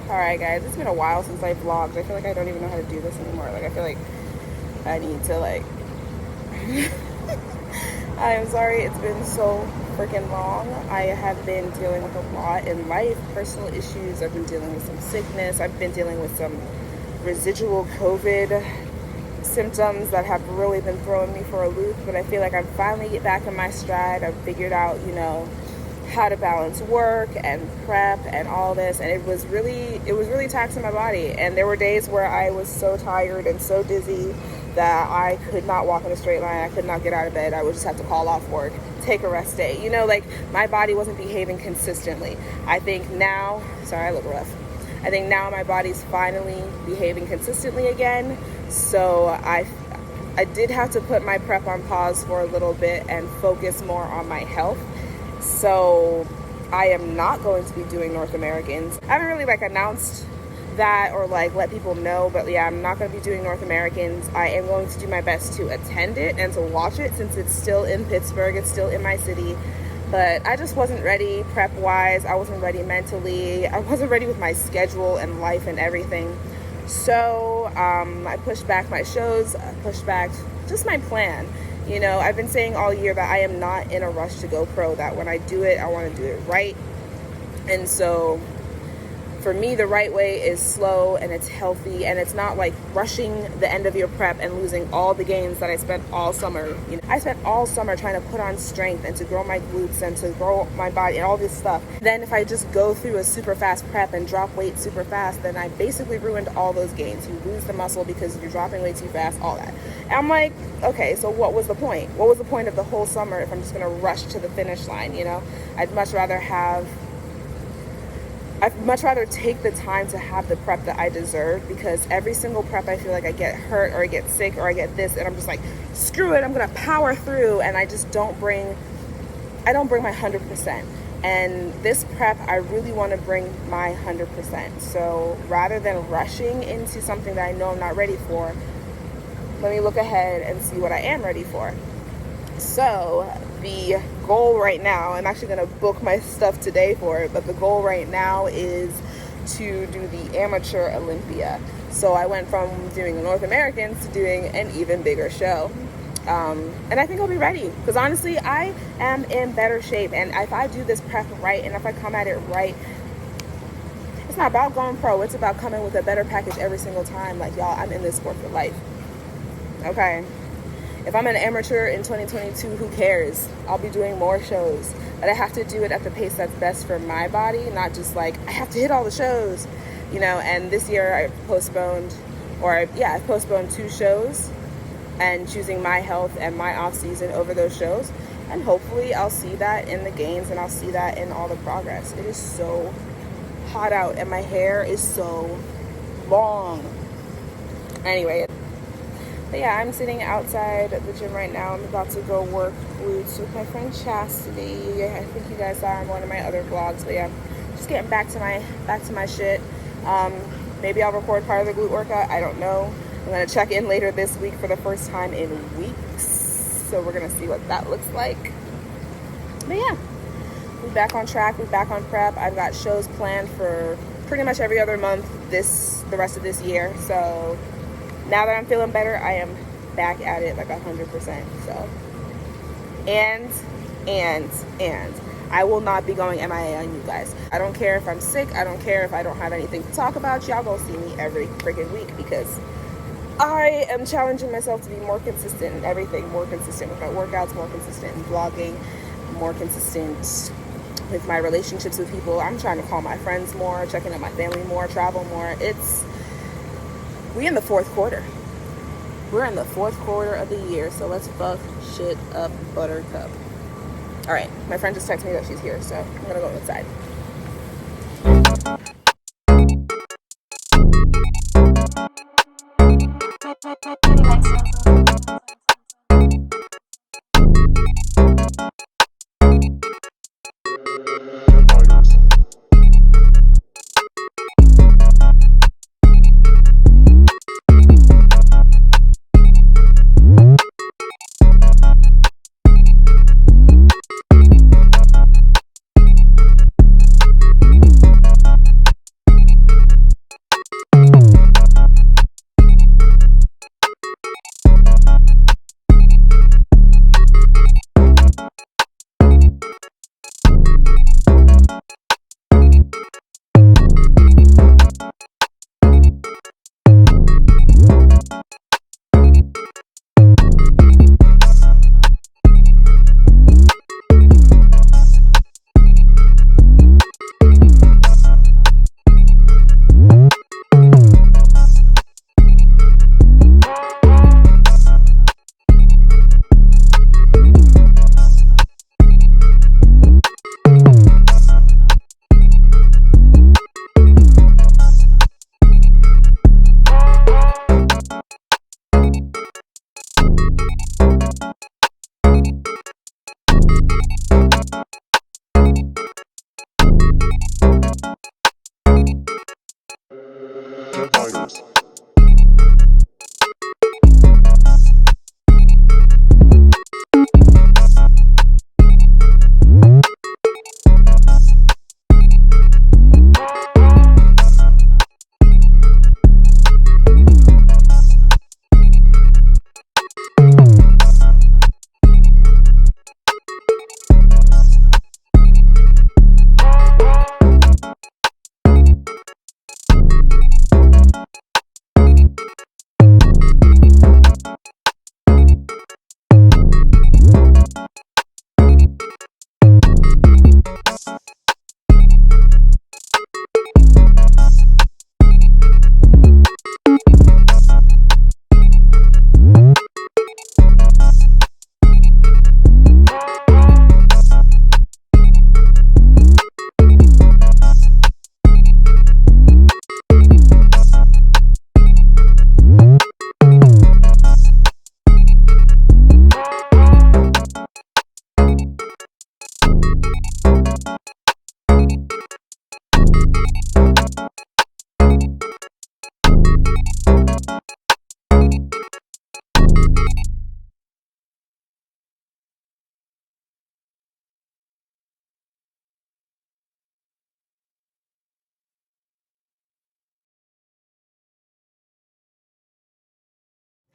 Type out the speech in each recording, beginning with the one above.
Alright guys, it's been a while since I vlogged. I feel like I don't even know how to do this anymore. Like I feel like I need to like I'm sorry, it's been so freaking long. I have been dealing with a lot in life, personal issues. I've been dealing with some sickness. I've been dealing with some residual COVID symptoms that have really been throwing me for a loop, but I feel like I'm finally back in my stride. I've figured out, you know, how to balance work and prep and all this, and it was really taxing my body. And there were days where I was so tired and so dizzy that I could not walk in a straight line. I could not get out of bed. I would just have to call off work, take a rest day. You know, like my body wasn't behaving consistently. I think now, sorry, I look rough. I think now my body's finally behaving consistently again. So I did have to put my prep on pause for a little bit and focus more on my health. So I am not going to be doing North Americans. I haven't really like announced that or like let people know, but yeah, I'm not going to be doing North Americans. I am going to do my best to attend it and to watch it since it's still in Pittsburgh. It's still in my city. But I just wasn't ready prep wise. I wasn't ready mentally. I wasn't ready with my schedule and life and everything. So I pushed back my shows, I pushed back just my plan. You know, I've been saying all year that I am not in a rush to go pro, that when I do it, I want to do it right. And so for me, the right way is slow and it's healthy, and it's not like rushing the end of your prep and losing all the gains that I spent all summer. You know, I spent all summer trying to put on strength and to grow my glutes and to grow my body and all this stuff. Then if I just go through a super fast prep and drop weight super fast, then I basically ruined all those gains. You lose the muscle because you're dropping weight too fast, all that. And I'm like, okay, so what was the point? What was the point of the whole summer if I'm just gonna rush to the finish line, you know? I'd much rather take the time to have the prep that I deserve, because every single prep I feel like I get hurt or I get sick or I get this, and I'm just like, screw it, I'm gonna power through, and I just don't bring my 100%. And this prep, I really want to bring my 100%. So rather than rushing into something that I know I'm not ready for, let me look ahead and see what I am ready for. So the goal right now, I'm actually going to book my stuff today for it, but the goal right now is to do the Amateur Olympia. So I went from doing the North Americans to doing an even bigger show. And I think I'll be ready, because honestly, I am in better shape. And if I do this prep right, and if I come at it right, it's not about going pro. It's about coming with a better package every single time. Like, y'all, I'm in this sport for life. Okay. If I'm an amateur in 2022, who cares? I'll be doing more shows, but I have to do it at the pace that's best for my body, not just like, I have to hit all the shows, you know. And this year I postponed 2 shows, and choosing my health and my off season over those shows. And hopefully I'll see that in the gains, and I'll see that in all the progress. It is so hot out and my hair is so long. Anyway, but yeah, I'm sitting outside the gym right now. I'm about to go work glutes with my friend Chastity. I think you guys saw in one of my other vlogs. But yeah, just getting back to my shit. Maybe I'll record part of the glute workout. I don't know. I'm gonna check in later this week for the first time in weeks. So we're gonna see what that looks like. But yeah, we're back on track. We're back on prep. I've got shows planned for pretty much every other month the rest of this year. So now that I'm feeling better, I am back at it like 100%. So, and I will not be going MIA on you guys. I don't care if I'm sick. I don't care if I don't have anything to talk about. Y'all gonna see me every freaking week, because I am challenging myself to be more consistent in everything. More consistent with my workouts, more consistent in vlogging, more consistent with my relationships with people. I'm trying to call my friends more, checking on my family more, travel more. We in the fourth quarter. We're in the fourth quarter of the year, so let's fuck shit up, buttercup. All right, my friend just texted me that she's here, so I'm gonna go inside. vibes.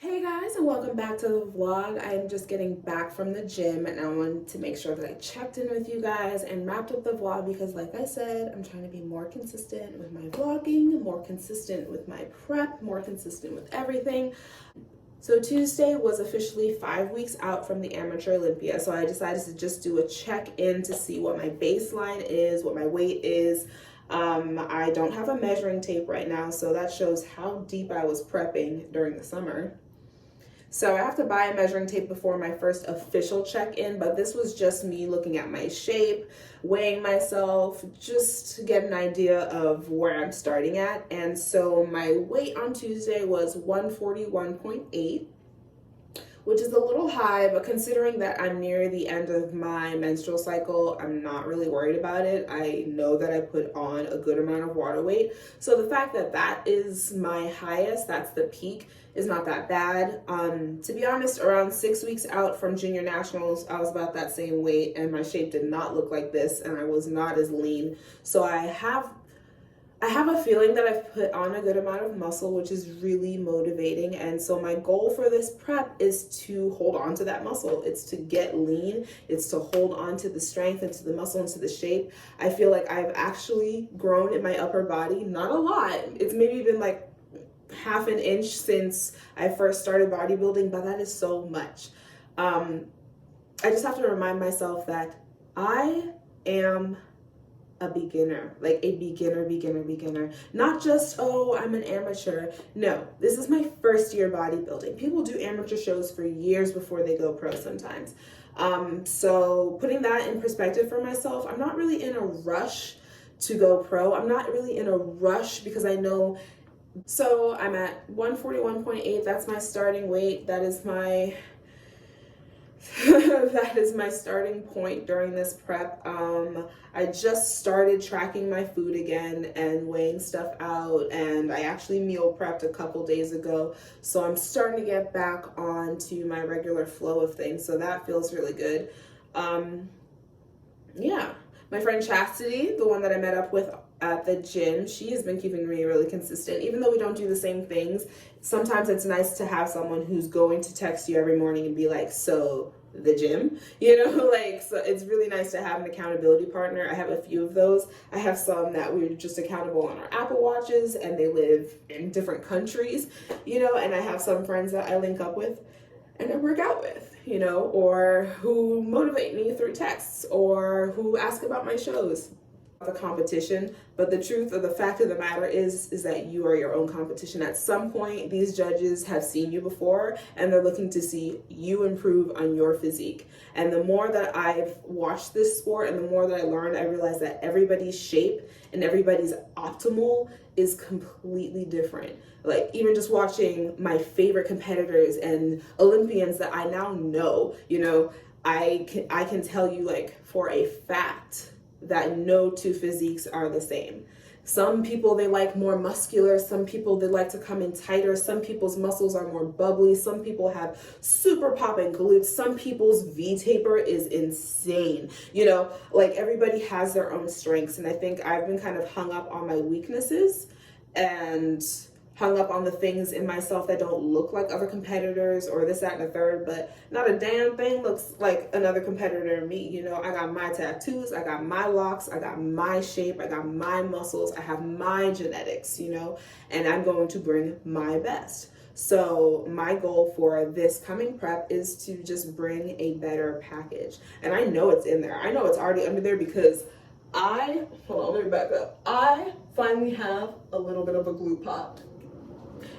Hey guys, and welcome back to the vlog. I'm just getting back from the gym and I wanted to make sure that I checked in with you guys and wrapped up the vlog because like I said, I'm trying to be more consistent with my vlogging, more consistent with my prep, more consistent with everything. So Tuesday was officially 5 weeks out from the Amateur Olympia, so I decided to just do a check-in to see what my baseline is, what my weight is. I don't have a measuring tape right now, so that shows how deep I was prepping during the summer. So I have to buy a measuring tape before my first official check-in, but this was just me looking at my shape, weighing myself, just to get an idea of where I'm starting at. And so my weight on Tuesday was 141.8, which is a little high, but considering that I'm near the end of my menstrual cycle, I'm not really worried about it. I know that I put on a good amount of water weight. So the fact that that is my highest, that's the peak, is not that bad. To be honest, around 6 weeks out from junior nationals, I was about that same weight and my shape did not look like this and I was not as lean. So I have a feeling that I've put on a good amount of muscle, which is really motivating. And so my goal for this prep is to hold on to that muscle. It's to get lean. It's to hold on to the strength and to the muscle and to the shape. I feel like I've actually grown in my upper body, not a lot. It's maybe been like half an inch since I first started bodybuilding, but that is so much. I just have to remind myself that I am a beginner, like a beginner. Not just, oh, I'm an amateur. No, this is my first year bodybuilding. People do amateur shows for years before they go pro sometimes. So putting that in perspective for myself, I'm not really in a rush to go pro. I'm not really in a rush because I know. So I'm at 141.8. That's my starting weight. That is my that is my starting point during this prep. I just started tracking my food again and weighing stuff out, and I actually meal prepped a couple days ago, so I'm starting to get back onto my regular flow of things, so that feels really good. Yeah, my friend Chastity, the one that I met up with at the gym, she has been keeping me really consistent. Even though we don't do the same things, sometimes it's nice to have someone who's going to text you every morning and be like, so the gym, like, so it's really nice to have an accountability partner. I have a few of those. I have some that we're just accountable on our Apple Watches and they live in different countries, and I have some friends that I link up with and I work out with, or who motivate me through texts or who ask about my shows. The competition, but the truth of the fact of the matter is that you are your own competition. At some point, these judges have seen you before and they're looking to see you improve on your physique. And the more that I've watched this sport and the more that I learned, I realized that everybody's shape and everybody's optimal is completely different. Like, even just watching my favorite competitors and Olympians that I now know, I can tell you, like, for a fact that no two physiques are the same. Some people, they like more muscular. Some people, they like to come in tighter. Some people's muscles are more bubbly. Some people have super popping glutes. Some people's V-taper is insane. You know, like everybody has their own strengths. And I think I've been kind of hung up on my weaknesses and hung up on the things in myself that don't look like other competitors or this, that, and the third, but not a damn thing looks like another competitor in me. You know, I got my tattoos, I got my locks, I got my shape, I got my muscles, I have my genetics, you know, and I'm going to bring my best. So my goal for this coming prep is to just bring a better package. And I know it's in there. I know it's already under there because hold on, let me back up. I finally have a little bit of a glute pop.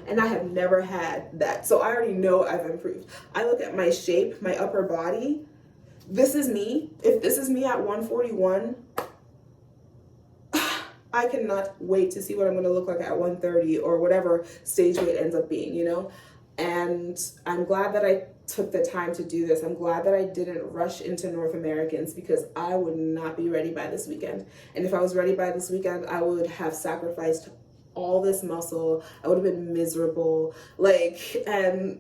And I have never had that. So I already know I've improved. I look at my shape, my upper body. This is me. If this is me at 141, I cannot wait to see what I'm going to look like at 130 or whatever stage weight ends up being, you know? And I'm glad that I took the time to do this. I'm glad that I didn't rush into North Americans because I would not be ready by this weekend. And if I was ready by this weekend, I would have sacrificed all this muscle. I would have been miserable. Like, and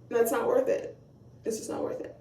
that's not worth it. It's just not worth it.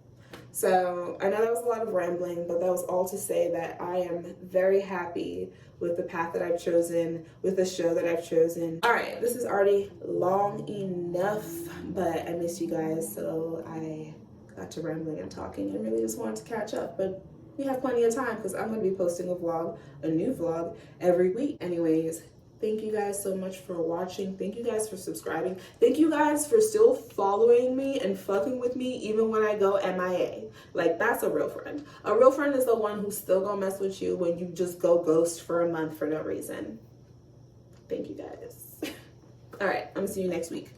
So I know that was a lot of rambling, but that was all to say that I am very happy with the path that I've chosen, with the show that I've chosen. All right, this is already long enough, but I missed you guys, so I got to rambling and talking and really just wanted to catch up. But we have plenty of time because I'm going to be posting a new vlog every week. Anyways, thank you guys so much for watching. Thank you guys for subscribing. Thank you guys for still following me and fucking with me even when I go MIA. Like, that's a real friend. A real friend is the one who's still gonna mess with you when you just go ghost for a month for no reason. Thank you guys. All right, I'm gonna see you next week.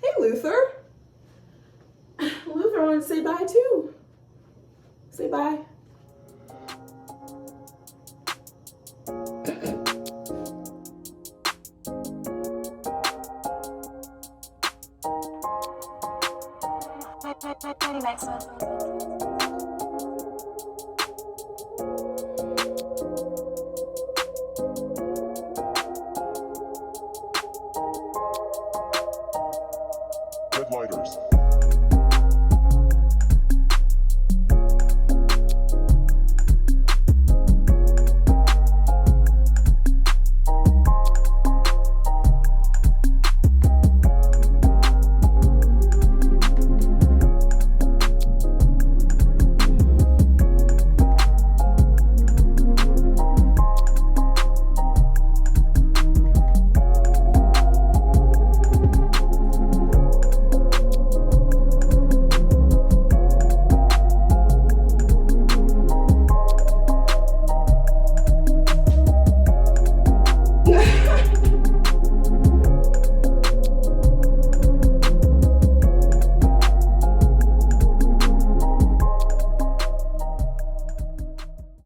Hey, Luther. Luther wanted to say bye too. Say bye. Nighty Night Slim.